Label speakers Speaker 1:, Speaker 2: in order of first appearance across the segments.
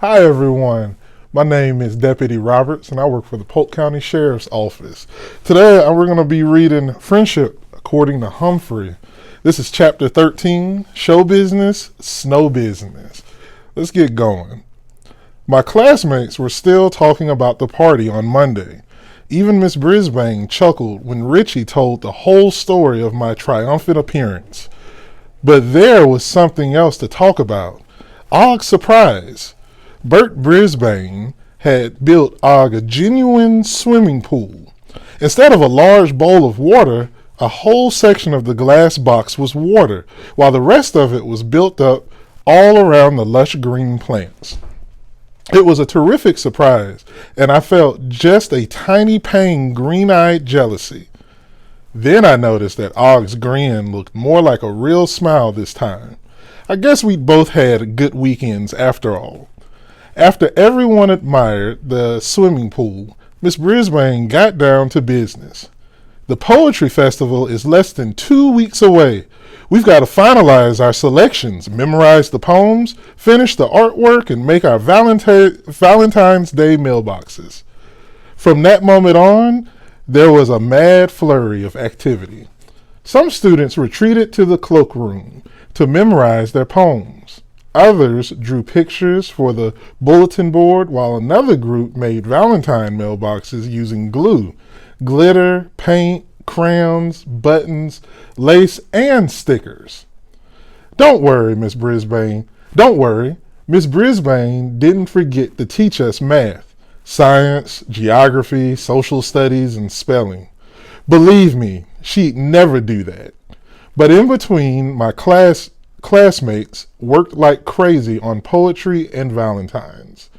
Speaker 1: Hi everyone, my name is Deputy Roberts and I work for the Polk County Sheriff's Office. Today we're going to be reading Friendship According to Humphrey. This is chapter 13, Show Business, Snow Business. Let's get going. My classmates were still talking about the party on Monday. Even Miss Brisbane chuckled when Richie told the whole story of my triumphant appearance. But there was something else to talk about. Ogg's surprise. Bert Brisbane had built Og a genuine swimming pool. Instead of a large bowl of water, a whole section of the glass box was water, while the rest of it was built up all around the lush green plants. It was a terrific surprise, and I felt just a tiny pang green-eyed jealousy. Then I noticed that Ogg's grin looked more like a real smile this time. I guess we'd both had good weekends after all. After everyone admired the swimming pool, Miss Brisbane got down to business. The Poetry Festival is less than 2 weeks away. We've got to finalize our selections, memorize the poems, finish the artwork, and make our Valentine's Day mailboxes. From that moment on, there was a mad flurry of activity. Some students retreated to the cloakroom to memorize their poems. Others drew pictures for the bulletin board, while another group made Valentine mailboxes using glue, glitter, paint, crayons, buttons, lace, and stickers. Don't worry, Miss Brisbane. Miss Brisbane didn't forget to teach us math, science, geography, social studies, and spelling. Believe me, she'd never do that. But in between, my classmates worked like crazy on poetry and Valentines.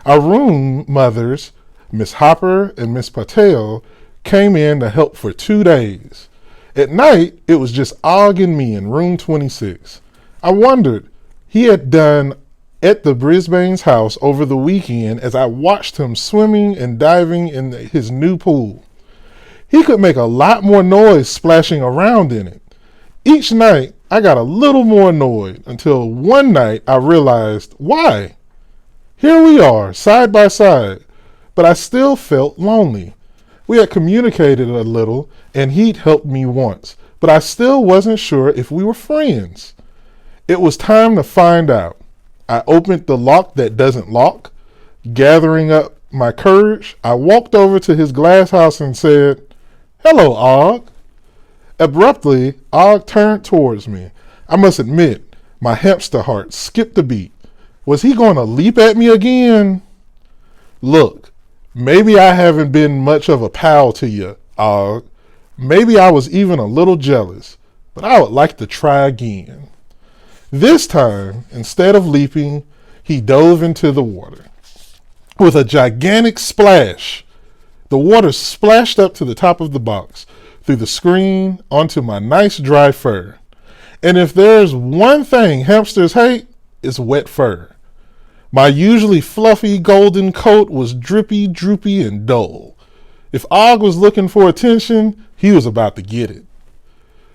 Speaker 1: Our room mothers, Miss Hopper and Miss Patel, came in to help for 2 days. At night, it was just Og and me in room 26. I wondered he had done at the Brisbane's house over the weekend as I watched him swimming and diving in his new pool. He could make a lot more noise splashing around in it. Each night, I got a little more annoyed until one night I realized why. Here we are, side by side, but I still felt lonely. We had communicated a little, and he'd helped me once, but I still wasn't sure if we were friends. It was time to find out. I opened the lock that doesn't lock. Gathering up my courage, I walked over to his glass house and said, "Hello, Og." Abruptly, Og turned towards me. I must admit, my hamster heart skipped a beat. Was he going to leap at me again? Look, maybe I haven't been much of a pal to you, Og. Maybe I was even a little jealous, but I would like to try again. This time, instead of leaping, he dove into the water. With a gigantic splash, the water splashed up to the top of the box, through the screen, onto my nice dry fur. And if there's one thing hamsters hate, it's wet fur. My usually fluffy golden coat was drippy, droopy, and dull. If Og was looking for attention, he was about to get it.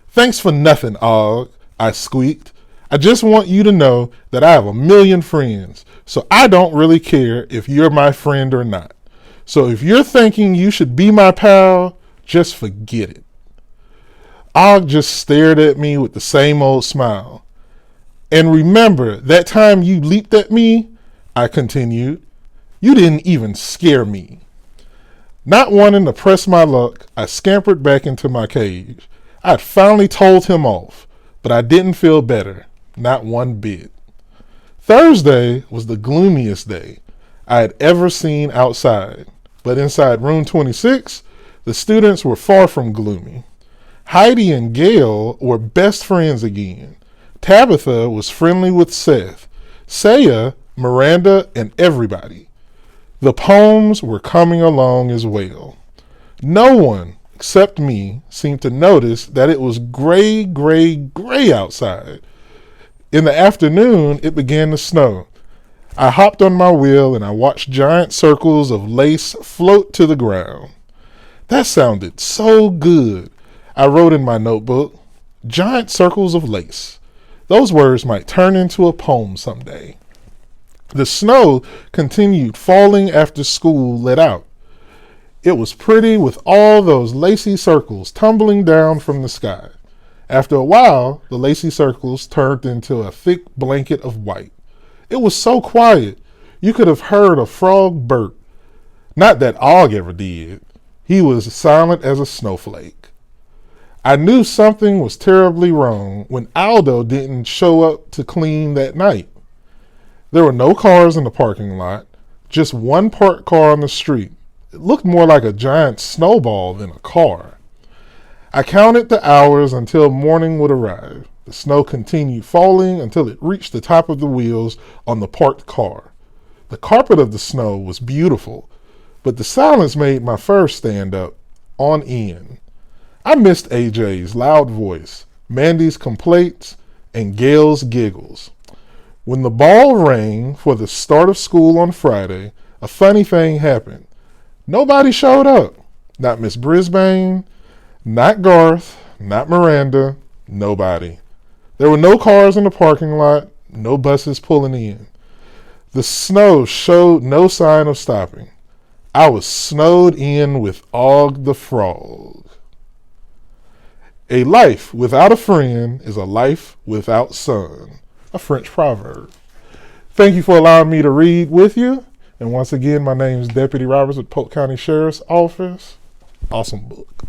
Speaker 1: "Thanks for nothing, Og," I squeaked. "I just want you to know that I have a million friends, so I don't really care if you're my friend or not. So if you're thinking you should be my pal, just forget it." Og just stared at me with the same old smile. "And remember that time you leaped at me," I continued. "You didn't even scare me." Not wanting to press my luck, I scampered back into my cage. I had finally told him off, but I didn't feel better, not one bit. Thursday was the gloomiest day I had ever seen outside, but inside room 26, the students were far from gloomy. Heidi and Gail were best friends again. Tabitha was friendly with Seth, Saya, Miranda, and everybody. The poems were coming along as well. No one, except me, seemed to notice that it was gray, gray, gray outside. In the afternoon, it began to snow. I hopped on my wheel and I watched giant circles of lace float to the ground. That sounded so good. I wrote in my notebook, "Giant circles of lace." Those words might turn into a poem someday. The snow continued falling after school let out. It was pretty with all those lacy circles tumbling down from the sky. After a while, the lacy circles turned into a thick blanket of white. It was so quiet, you could have heard a frog burp. Not that Og ever did. He was silent as a snowflake. I knew something was terribly wrong when Aldo didn't show up to clean that night. There were no cars in the parking lot, just one parked car on the street. It looked more like a giant snowball than a car. I counted the hours until morning would arrive. The snow continued falling until it reached the top of the wheels on the parked car. The carpet of the snow was beautiful, but the silence made my fur stand up on end. I missed AJ's loud voice, Mandy's complaints, and Gail's giggles. When the bell rang for the start of school on Friday, a funny thing happened. Nobody showed up. Not Miss Brisbane, not Garth, not Miranda, nobody. There were no cars in the parking lot, no buses pulling in. The snow showed no sign of stopping. I was snowed in with Og the Frog. A life without a friend is a life without sun. A French proverb. Thank you for allowing me to read with you. And once again, my name is Deputy Roberts with Polk County Sheriff's Office. Awesome book.